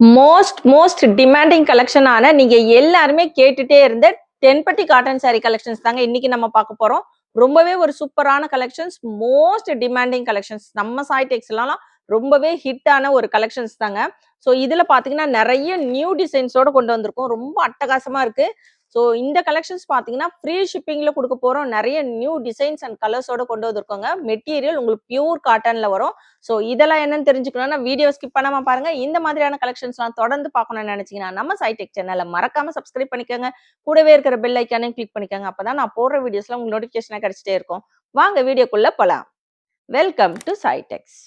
Most demanding கலெக்ஷனான நீங்க எல்லாருமே கேட்டுட்டே இருந்த தென்பட்டி காட்டன் சாரி கலெக்ஷன்ஸ் தாங்க இன்னைக்கு நம்ம பார்க்க போறோம். ரொம்பவே ஒரு சூப்பரான கலெக்ஷன்ஸ், மோஸ்ட் டிமாண்டிங் கலெக்ஷன்ஸ். நம்ம சாய் டெக்ஸ்லாம் ரொம்பவே ஹிட்டான ஒரு கலெக்ஷன்ஸ் தாங்க. ஸோ இதுல பாத்தீங்கன்னா நிறைய நியூ டிசைன்ஸோட கொண்டு வந்திருக்கோம். ரொம்ப அட்டகாசமா இருக்கு. ஸோ இந்த கலெக்ஷன்ஸ் பாத்தீங்கன்னா ஃப்ரீ ஷிப்பிங்ல கொடுக்க போறோம். நிறைய நியூ டிசைன்ஸ் அண்ட் கலர்ஸோட கொண்டு வந்திருக்கோங்க. மெட்டீரியல் உங்களுக்கு பியூர் காட்டன்ல வரும். ஸோ இதெல்லாம் என்னன்னு தெரிஞ்சுக்கணும்னா வீடியோ ஸ்கிப் பண்ணாம பாருங்க. இந்த மாதிரியான கலெக்ஷன்ஸ்லாம் தொடர்ந்து பார்க்கணும்னு நினைச்சீங்கன்னா நம்ம சைடெக் சேனலை மறக்காம சப்ஸ்கிரைப் பண்ணிக்கோங்க. கூடவே இருக்கிற பெல் ஐக்கானையும் கிளிக் பண்ணிக்கோங்க. அப்பதான் நான் போடுற வீடியோஸ்லாம் உங்களுக்கு நோட்டிபிகேஷனா கிடைச்சிட்டே இருக்கும். வாங்க வீடியோக்குள்ள போலாம். Welcome to சைடெக்ஸ்.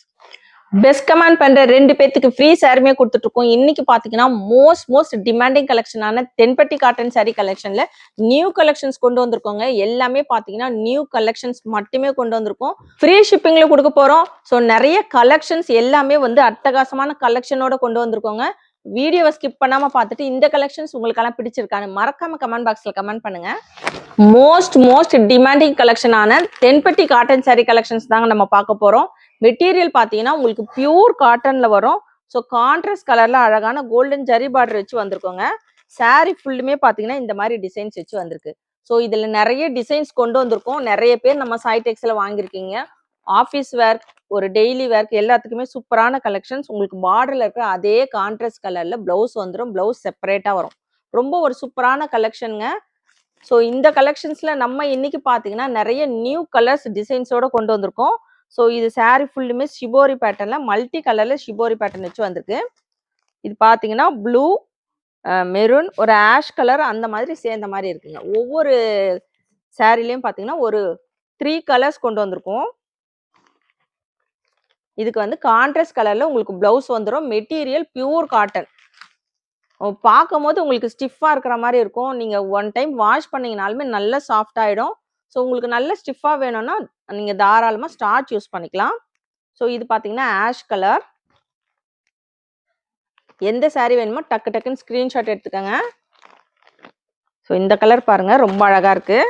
பெஸ்ட் கமெண்ட் பண்ற 2 பேத்துக்கு ஃப்ரீ சாரியுமே கொடுத்துட்டு இருக்கோம். இன்னைக்கு பாத்தீங்கன்னா most demanding கலெக்ஷனான தென்பட்டி cotton sorry கலெக்ஷன்ல new collections கொண்டு வந்திருக்கோங்க. எல்லாமே பாத்தீங்கன்னா நியூ கலெக்ஷன்ஸ் மட்டுமே கொண்டு வந்திருக்கோம். ஃப்ரீ ஷிப்பிங்ல கொடுக்க போறோம். ஸோ நிறைய கலெக்ஷன்ஸ் எல்லாமே வந்து அட்டகாசமான கலெக்ஷனோட கொண்டு வந்திருக்கோங்க. வீடியோவை ஸ்கிப் பண்ணாம பார்த்துட்டு இந்த கலெக்ஷன்ஸ் உங்களுக்கெல்லாம் பிடிச்சிருக்கான்னு மறக்காம கமெண்ட் பாக்ஸ்ல கமெண்ட் பண்ணுங்க. Most demanding கலெக்ஷனான தென்பட்டி cotton sorry collections தாங்க நம்ம பார்க்க போறோம். மெட்டீரியல் பாத்தீங்கன்னா உங்களுக்கு பியூர் காட்டன்ல வரும். ஸோ கான்ட்ராஸ்ட் கலர்ல அழகான கோல்டன் ஜரி பார்டர் வச்சு வந்திருக்கோங்க. சாரி ஃபுல்லுமே பாத்தீங்கன்னா இந்த மாதிரி டிசைன்ஸ் வச்சு வந்திருக்கு. ஸோ இதுல நிறைய டிசைன்ஸ் கொண்டு வந்திருக்கோம். நிறைய பேர் நம்ம சாய்டெக்ஸ்ல வாங்கியிருக்கீங்க. ஆஃபீஸ் வேர், ஒரு டெய்லி வேர்க்கு எல்லாத்துக்குமே சூப்பரான கலெக்ஷன்ஸ். உங்களுக்கு பார்டர்ல இருக்கிற அதே கான்ட்ராஸ்ட் கலர்ல பிளவுஸ் வந்துடும். பிளவுஸ் செப்பரேட்டா வரும். ரொம்ப ஒரு சூப்பரான கலெக்ஷனுங்க. ஸோ இந்த கலெக்ஷன்ஸ்ல நம்ம இன்னைக்கு பாத்தீங்கன்னா நிறைய நியூ கலர்ஸ் டிசைன்ஸோட கொண்டு வந்திருக்கோம். ஸோ இது சாரி ஃபுல்லுமே ஷிபோரி பேட்டர்ன்ல மல்டி கலர்ல ஷிபோரி பேட்டர்ன் வச்சு வந்திருக்கு. இது பாத்தீங்கன்னா ப்ளூ, மெரூன், ஒரு ஆஷ் கலர் அந்த மாதிரி சேர்ந்த மாதிரி இருக்குங்க. ஒவ்வொரு சாரிலையும் பாத்தீங்கன்னா ஒரு 3 கலர்ஸ் கொண்டு வந்திருக்கோம். இதுக்கு வந்து கான்ட்ராஸ்ட் கலர்ல உங்களுக்கு பிளவுஸ் வந்துடும். Material pure cotton. பார்க்கும் போது உங்களுக்கு ஸ்டிஃபா இருக்கிற மாதிரி இருக்கும். நீங்க ஒன் டைம் வாஷ் பண்ணீங்கனாலுமே நல்லா சாஃப்ட் ஆயிடும். ஸோ உங்களுக்கு நல்ல ஸ்டிஃபா வேணும்னா நீங்க தாராளமா ஸ்டார்ச் யூஸ் பண்ணிக்கலாம். ஸோ இது பாத்தீங்கன்னா ஆஷ் கலர். எந்த சாரி வேணுமோ டக்குன்னு ஸ்கிரீன்ஷாட் எடுத்துக்கோங்க. ஸோ இந்த கலர் பாருங்க, ரொம்ப அழகா இருக்கு.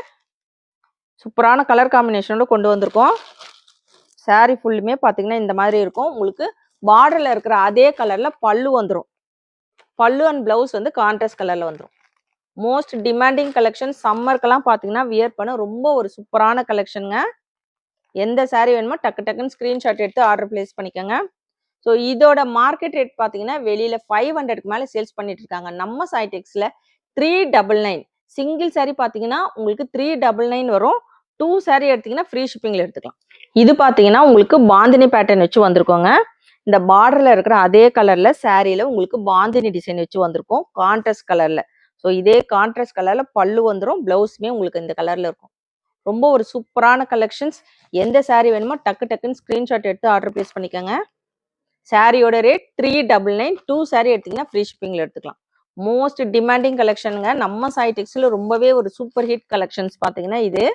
சூப்பரான கலர் காம்பினேஷனோட கொண்டு வந்திருக்கோம். சாரி ஃபுல்லுமே பாத்தீங்கன்னா இந்த மாதிரி இருக்கும். உங்களுக்கு பார்டர்ல இருக்கிற அதே கலர்ல பல்லு வந்துடும். பல்லு அண்ட் பிளவுஸ் வந்து கான்ட்ராஸ்ட் கலர்ல வந்துடும். Most demanding collection. சம்மருக்கெல்லாம் பாத்தீங்கன்னா வியர் பண்ண ரொம்ப ஒரு சூப்பரான கலெக்ஷனுங்க. எந்த சாரி வேணுமோ டக்குன்னு ஸ்கிரீன்ஷாட் எடுத்து ஆர்டர் பிளேஸ் பண்ணிக்கோங்க. ஸோ இதோட மார்க்கெட் ரேட் பாத்தீங்கன்னா வெளியில 500க்கு மேல சேல்ஸ் பண்ணிட்டு இருக்காங்க. நம்ம சாய்டெக்ஸ்ல 399 சிங்கிள் சாரி பாத்தீங்கன்னா உங்களுக்கு 399 வரும். 2 சாரி எடுத்தீங்கன்னா ஃப்ரீ ஷிப்பிங்ல எடுத்துக்கலாம். இது பாத்தீங்கன்னா உங்களுக்கு பாந்தினி பேட்டர்ன் வச்சு வந்திருக்கோங்க. இந்த பார்டர்ல இருக்கிற அதே கலர்ல சாரியில உங்களுக்கு பாந்தினி டிசைன் வச்சு வந்திருக்கும் கான்ட்ராஸ்ட் கலர்ல. ஸோ இதே கான்ட்ராஸ்ட் கலர்ல பல்லு வந்துடும். பிளவுஸ்மே உங்களுக்கு இந்த கலர்ல இருக்கும். ரொம்ப ஒரு சூப்பரான கலெக்ஷன்ஸ். எந்த சாரி வேணுமோ டக்குன்னு ஸ்கிரீன்ஷாட் எடுத்து ஆர்டர் பிளேஸ் பண்ணிக்கோங்க. சாரியோட ரேட் 399. 2 சாரி எடுத்தீங்கன்னா ஃப்ரீ ஷிப்பிங்ல எடுத்துக்கலாம். மோஸ்ட் டிமாண்டிங் கலெக்ஷனுங்க. நம்ம சாய்டெக்ஸ்ல ரொம்பவே ஒரு சூப்பர் ஹிட் கலெக்ஷன்ஸ் பாத்தீங்கன்னா இது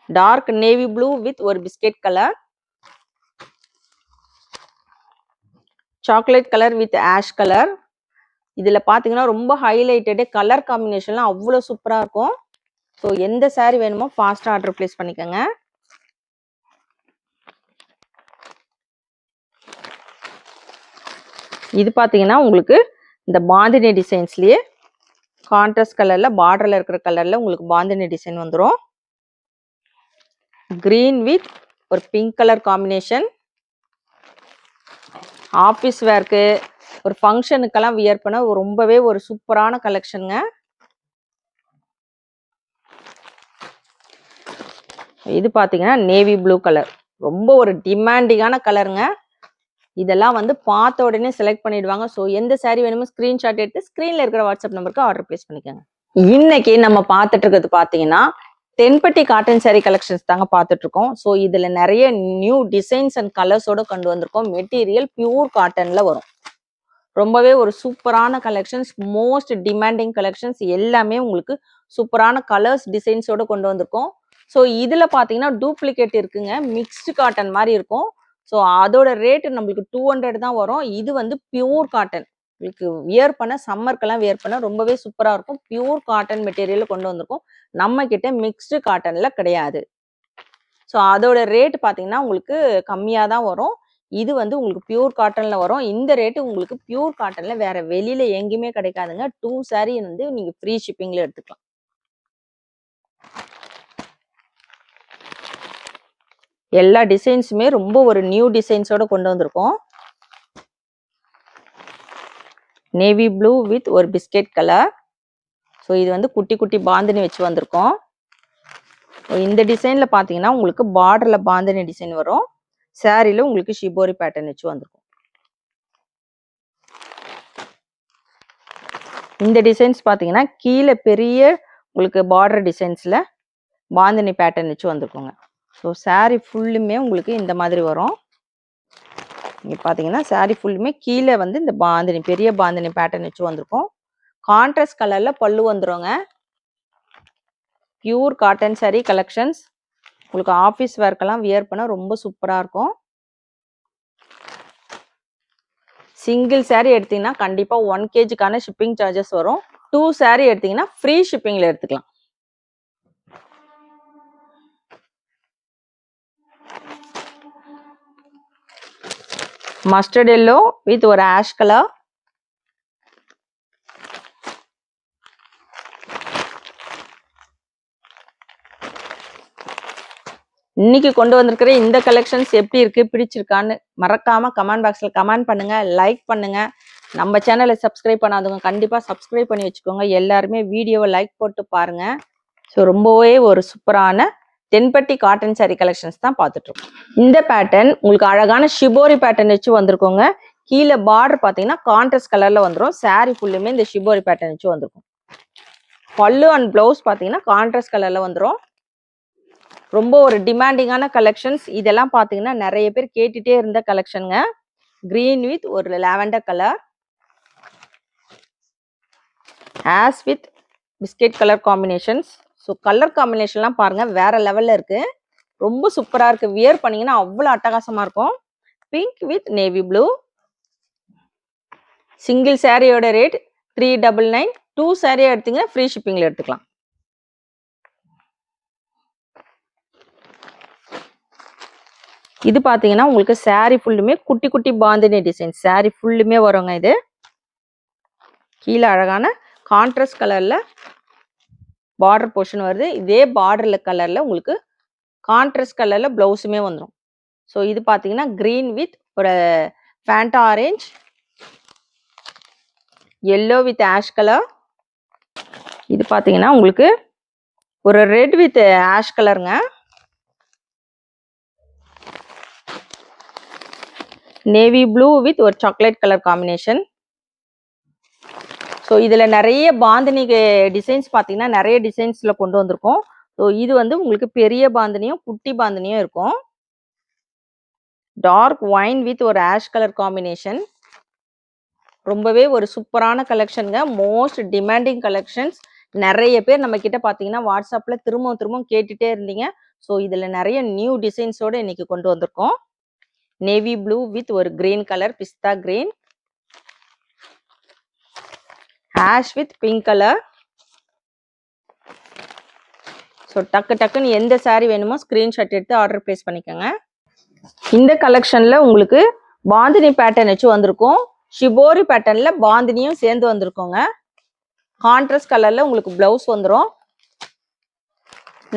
டார்க் நேவி ப்ளூ வித் ஒரு biscuit colour, chocolate colour with ash colour. இதுல பாத்தீங்கன்னா ரொம்ப ஹைலைட்டட் கலர் காம்பினேஷன்லாம் அவ்வளவு சூப்பரா இருக்கும். ஸோ எந்த சாரி வேணுமோ ஃபாஸ்டா ஆர்டர் பிளேஸ் பண்ணிக்கோங்க. இது பாத்தீங்கன்னா உங்களுக்கு இந்த பாந்தினி டிசைன்ஸ்லயே கான்ட்ராஸ்ட் கலர்ல பார்டர்ல இருக்கிற கலர்ல உங்களுக்கு பாந்தினி டிசைன் வந்துடும். கிரீன் வித் ஒரு பிங்க் கலர் காம்பினேஷன். ஆஃபீஸ் வேர்க்கு, ஒரு ஃபங்க்ஷனுக்கெல்லாம் வியர் பண்ண ரொம்பவே ஒரு சூப்பரான கலெக்ஷனுங்க. இது பாத்தீங்கன்னா நேவி ப்ளூ கலர். ரொம்ப ஒரு டிமாண்டிங்கான கலருங்க. இதெல்லாம் வந்து பார்த்த உடனே செலக்ட் பண்ணிடுவாங்க. ஸோ எந்த சாரி வேணுமோ ஸ்கிரீன்ஷாட் எடுத்து ஸ்கிரீன்ல இருக்கிற வாட்ஸ்அப் நம்பருக்கு ஆர்டர் பிளேஸ் பண்ணிக்கோங்க. இன்னைக்கு நம்ம பார்த்துட்டு இருக்கிறது பாத்தீங்கன்னா தென்பட்டி காட்டன் சாரி கலெக்ஷன்ஸ் தாங்க பார்த்துட்டு இருக்கோம். ஸோ இதுல நிறைய நியூ டிசைன்ஸ் அண்ட் கலர்ஸோட கொண்டு வந்திருக்கோம். மெட்டீரியல் பியூர் காட்டன்ல வரும். ரொம்பவே ஒரு சூப்பரான கலெக்ஷன்ஸ். Most demanding collections. எல்லாமே உங்களுக்கு சூப்பரான கலர்ஸ் டிசைன்ஸோட கொண்டு வந்திருக்கோம். ஸோ இதுல பாத்தீங்கன்னா டூப்ளிகேட் இருக்குங்க. மிக்ஸ்டு காட்டன் மாதிரி இருக்கும். ஸோ அதோட ரேட் நம்மளுக்கு 200 தான் வரும். இது வந்து பியூர் காட்டன். உங்களுக்கு வியர் பண்ண சம்மருக்கெல்லாம் வியர் பண்ண ரொம்பவே சூப்பரா இருக்கும். பியூர் காட்டன் மெட்டீரியல் கொண்டு வந்திருக்கும். நம்ம கிட்ட மிக்ஸ்டு காட்டன்ல கிடையாது. ஸோ அதோட ரேட் பாத்தீங்கன்னா உங்களுக்கு கம்மியா தான் வரும். இது வந்து உங்களுக்கு பியூர் காட்டன்ல வரும். இந்த ரேட்டு உங்களுக்கு பியூர் காட்டன்ல வேற வெளியில எங்கேயுமே கிடைக்காதுங்க. 2 saree வந்து நீங்க ஃப்ரீ ஷிப்பிங்ல எடுத்துக்கலாம். எல்லா டிசைன்ஸுமே ரொம்ப ஒரு நியூ டிசைன்ஸோட கொண்டு வந்திருக்கோம். நேவி ப்ளூ வித் ஒரு பிஸ்கெட் கலர். ஸோ இது வந்து குட்டி குட்டி பாந்தினி வச்சு வந்திருக்கோம். இந்த டிசைன்ல பாத்தீங்கன்னா உங்களுக்கு பார்டர்ல பாந்தினி டிசைன் வரும். சாரில உங்களுக்கு ஷிபோரி பேட்டர்ன் வச்சு வந்திருக்கும். இந்த டிசைன்ஸ் பாத்தீங்கன்னா கீழே பெரிய உங்களுக்கு பார்டர் டிசைன்ஸ்ல பாந்தினி பேட்டர்ன் வச்சு வந்திருக்குங்க. ஸோ சாரி ஃபுல்லுமே உங்களுக்கு இந்த மாதிரி வரும். இங்க பாத்தீங்கன்னா சாரி ஃபுல்லுமே கீழே வந்து இந்த பாந்தினி பெரிய பாந்தினி பேட்டர்ன் வச்சு வந்திருக்கும். கான்ட்ராஸ்ட் கலர்ல பல்லு வந்துருங்க. Pure cotton saree collections. உங்களுக்கு ஆஃபீஸ் வேர்க்கெல்லாம் வியர் பண்ண ரொம்ப சூப்பரா இருக்கும். சிங்கிள் saree எடுத்தீங்கன்னா கண்டிப்பா 1 kgக்கான ஷிப்பிங் சார்ஜஸ் வரும். 2 saree எடுத்தீங்கன்னா ஃப்ரீ ஷிப்பிங்ல எடுத்துக்கலாம். மஸ்டர்ட் எல்லோ வித் ஒரு ஆஷ் கலர். இன்னைக்கு கொண்டு வந்திருக்கிற இந்த கலெக்ஷன்ஸ் எப்படி இருக்கு, பிடிச்சிருக்கான்னு மறக்காம கமெண்ட் பாக்ஸ்ல கமெண்ட் பண்ணுங்க, லைக் பண்ணுங்க. நம்ம சேனலை சப்ஸ்கிரைப் பண்ணாதவங்க கண்டிப்பா சப்ஸ்கிரைப் பண்ணி வச்சுக்கோங்க. எல்லாருமே வீடியோவை லைக் போட்டு பாருங்க. ஸோ ரொம்பவே ஒரு சூப்பரான தென்பட்டி காட்டன் saree கலெக்ஷன்ஸ் தான் பார்த்துட்டு இருக்கோம். இந்த பேட்டர்ன் உங்களுக்கு அழகான ஷிபோரி பேட்டர்ன் வச்சு வந்திருக்கோங்க. கீழே பார்டர் பார்த்தீங்கன்னா கான்ட்ராஸ்ட் கலர்ல வந்துடும். saree ஃபுல்லுமே இந்த ஷிபோரி பேட்டர்ன் வச்சு வந்திருக்கும். பல்லு அண்ட் பிளவுஸ் பார்த்தீங்கன்னா கான்ட்ராஸ்ட் கலர்ல வந்துடும். ரொம்ப ஒரு டிமாண்டிங்கான கலெக்ஷன்ஸ். இதெல்லாம் பாத்தீங்கன்னா நிறைய பேர் கேட்டுட்டே இருந்த கலெக்ஷனுங்க. கிரீன் வித் ஒரு lavender colour, ash with biscuit colour combinations. So colour காம்பினேஷன்லாம் பாருங்க வேற லெவல்ல இருக்கு. ரொம்ப சூப்பரா இருக்கு. வியர் பண்ணீங்கன்னா அவ்வளோ அட்டகாசமா இருக்கும். Pink with navy blue. Single சாரியோட ரேட் 399. 2 saree எடுத்தீங்கன்னா ஃப்ரீ ஷிப்பிங்ல எடுத்துக்கலாம். இது பாத்தீங்கன்னா உங்களுக்கு saree ஃபுல்லுமே குட்டி குட்டி பாந்தினி டிசைன். saree ஃபுல்லுமே வருங்க. இது கீழே அழகான கான்ட்ராஸ்ட் கலர்ல பார்டர் போர்ஷன் வருது. இதே பார்டர்ல கலர்ல உங்களுக்கு கான்ட்ராஸ்ட் கலர்ல பிளவுஸுமே வந்துடும். ஸோ இது பாத்தீங்கன்னா கிரீன் வித் ஒரு Fanta orange, yellow with ash colour. இது பாத்தீங்கன்னா உங்களுக்கு ஒரு ரெட் வித் ஆஷ் கலருங்க. நேவி ப்ளூ வித் ஒரு சாக்லேட் கலர் காம்பினேஷன். ஸோ இதில் நிறைய பாந்தினி டிசைன்ஸ் பார்த்தீங்கன்னா நிறைய டிசைன்ஸில் கொண்டு வந்திருக்கோம். ஸோ இது வந்து உங்களுக்கு பெரிய பாந்தினியும் குட்டி பாந்தினியும் இருக்கும். டார்க் ஒயின் வித் ஒரு ஆஷ் கலர் காம்பினேஷன். ரொம்பவே ஒரு சூப்பரான கலெக்ஷனுங்க. Most demanding collections. நிறைய பேர் நம்ம கிட்ட பார்த்தீங்கன்னா வாட்ஸ்அப்பில் திரும்பவும் கேட்டுட்டே இருந்தீங்க. ஸோ இதில் நிறைய நியூ டிசைன்ஸோடு இன்னைக்கு கொண்டு வந்திருக்கோம். நேவி ப்ளூ வித் ஒரு கிரீன் கலர், பிஸ்தா green, ash with pink colour. So டக்குன்னு எந்த saree வேணுமோ ஸ்கிரீன்ஷாட் எடுத்து ஆர்டர் பிளேஸ் பண்ணிக்கோங்க. இந்த கலெக்ஷன்ல உங்களுக்கு பாந்தினி பேட்டர்ன் வச்சு வந்திருக்கும். ஷிபோரி பேட்டர்ன்ல பாந்தினியும் சேர்ந்து வந்திருக்கோங்க. கான்ட்ராஸ்ட் கலர்ல உங்களுக்கு பிளவுஸ் வந்துடும்.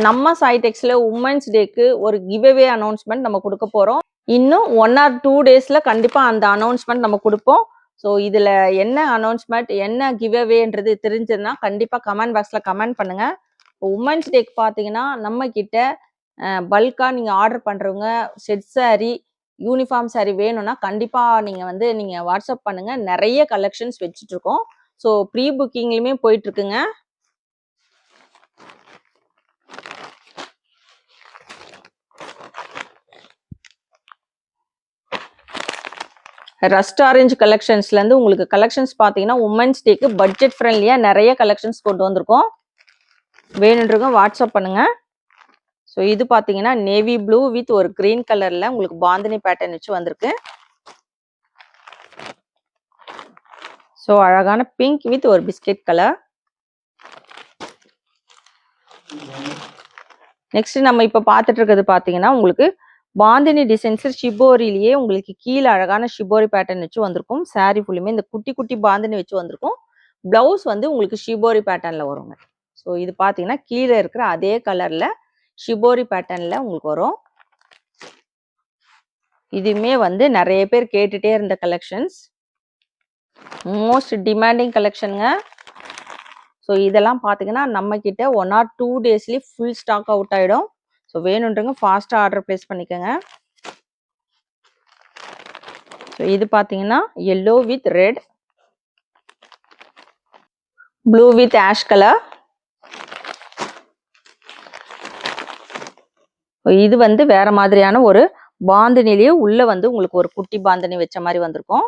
நம்ம சாய்டெக்ஸ்ல உமன்ஸ் டேக்கு ஒரு கிவ்அவே அனௌன்ஸ்மெண்ட் நம்ம கொடுக்க போறோம். இன்னும் 1 or 2 daysல கண்டிப்பா அந்த அனௌன்ஸ்மெண்ட் நம்ம கொடுப்போம். ஸோ இதுல என்ன அனௌன்ஸ்மெண்ட் என்ன கிவ்அவேன்றது தெரிஞ்சதுன்னா கண்டிப்பா கமெண்ட் பாக்ஸ்ல கமெண்ட் பண்ணுங்க. உமன்ஸ் டேக்கு பார்த்தீங்கன்னா நம்ம கிட்ட பல்கா நீங்க ஆர்டர் பண்றவங்க செட் saree, யூனிஃபார்ம் saree வேணும்னா கண்டிப்பா நீங்க வாட்ஸ்அப் பண்ணுங்க. நிறைய கலெக்ஷன்ஸ் வச்சுட்டு இருக்கோம். ஸோ ப்ரீ புக்கிங்லயுமே போயிட்டு இருக்குங்க. ரஸ்ட் ஆரஞ்சு கலெக்ஷன்ஸ்ல இருந்து உங்களுக்கு கலெக்ஷன்ஸ் பார்த்தீங்கன்னா உமன்ஸ் டேக்கு பட்ஜெட் ஃப்ரெண்ட்லியா நிறைய கலெக்ஷன்ஸ் கொண்டு வந்திருக்கோம். வேணுன்றவங்க வாட்ஸ்அப் பண்ணுங்க. ஸோ இது பார்த்தீங்கன்னா நேவி ப்ளூ வித் ஒரு கிரீன் கலர்ல உங்களுக்கு பாந்தினி பேட்டர்ன் வச்சு வந்திருக்கு. ஸோ அழகான பிங்க் வித் ஒரு பிஸ்கெட் கலர். நெக்ஸ்ட் நம்ம இப்போ பார்த்துட்டு இருக்கிறது பார்த்தீங்கன்னா உங்களுக்கு பாந்தினி டிசைன்ஸ்ல ஷிபோரிலேயே உங்களுக்கு கீழே அழகான ஷிபோரி பேட்டர்ன் வச்சு வந்திருக்கும். saree ஃபுல்லுமே இந்த குட்டி குட்டி பாந்தினி வச்சு வந்திருக்கும். பிளவுஸ் வந்து உங்களுக்கு ஷிபோரி பேட்டர்ன்ல வருங்க. ஸோ இது பார்த்தீங்கன்னா கீழே இருக்கிற அதே கலர்ல ஷிபோரி பேட்டர்ன்ல உங்களுக்கு வரும். இதுவுமே வந்து நிறைய பேர் கேட்டுட்டே இருந்த கலெக்ஷன்ஸ், மோஸ்ட் டிமாண்டிங் கலெக்ஷனுங்க. ஸோ இதெல்லாம் பார்த்தீங்கன்னா நம்ம கிட்ட 1 or 2 டேஸ்லேயே ஃபுல் ஸ்டாக் அவுட் ஆகிடும். ஸோ வேணுன்றவங்க ஃபாஸ்ட்டாக ஆர்டர் ப்ளேஸ் பண்ணிக்கோங்க. ஸோ இது பார்த்தீங்கன்னா yellow with red, blue with ash colour. இது வந்து வேற மாதிரியான ஒரு பாந்தினிலேயே உள்ள வந்து உங்களுக்கு ஒரு குட்டி பாந்தினி வச்ச மாதிரி வந்திருக்கும்.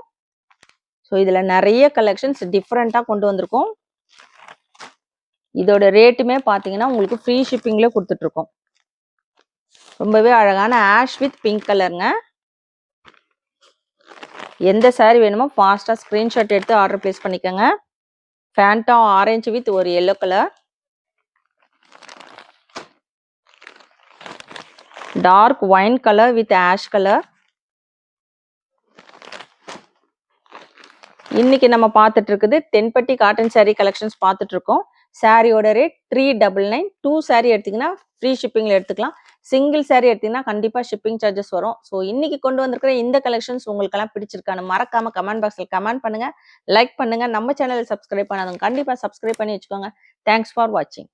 ஸோ இதுல நிறைய கலெக்ஷன்ஸ் டிஃப்ரெண்டா கொண்டு வந்திருக்கோம். இதோட ரேட்டுமே பார்த்தீங்கன்னா உங்களுக்கு ஃப்ரீ ஷிப்பிங்ல கொடுத்துட்டு இருக்கோம். ரொம்பவே அழகான ஆஷ் வித் பிங்க் கலருங்க. எந்த சாரி வேணுமோ ஃபாஸ்டா ஸ்கிரீன்ஷாட் எடுத்து ஆர்டர் பிளேஸ் பண்ணிக்கோங்க. ஃபேண்டா ஆரஞ்சு வித் ஒரு yellow colour, dark wine colour with ash colour. இன்னைக்கு நம்ம பார்த்துட்டு இருக்குது தென்பட்டி காட்டன் சாரீ கலெக்ஷன்ஸ் பார்த்துட்டு இருக்கோம். சாரியோட ரேட் 399. 2 சாரீ எடுத்தீங்கன்னா ஃப்ரீ ஷிப்பிங்ல எடுத்துக்கலாம். சிங்கிள் சாரீ எடுத்தீங்கன்னா கண்டிப்பா ஷிப்பிங் சார்ஜஸ் வரும். ஸோ இன்னைக்கு கொண்டு வந்திருக்கிற இந்த கலெக்ஷன்ஸ் உங்களுக்கெல்லாம் பிடிச்சிருக்கான்னு மறக்காம கமெண்ட் பாக்ஸ்ல கமெண்ட் பண்ணுங்க, லைக் பண்ணுங்க. நம்ம சேனலை சப்ஸ்கிரைப் பண்ணாதவங்க கண்டிப்பா சப்ஸ்கிரைப் பண்ணி வச்சுக்கோங்க. தேங்க்ஸ் ஃபார் வாட்சிங்.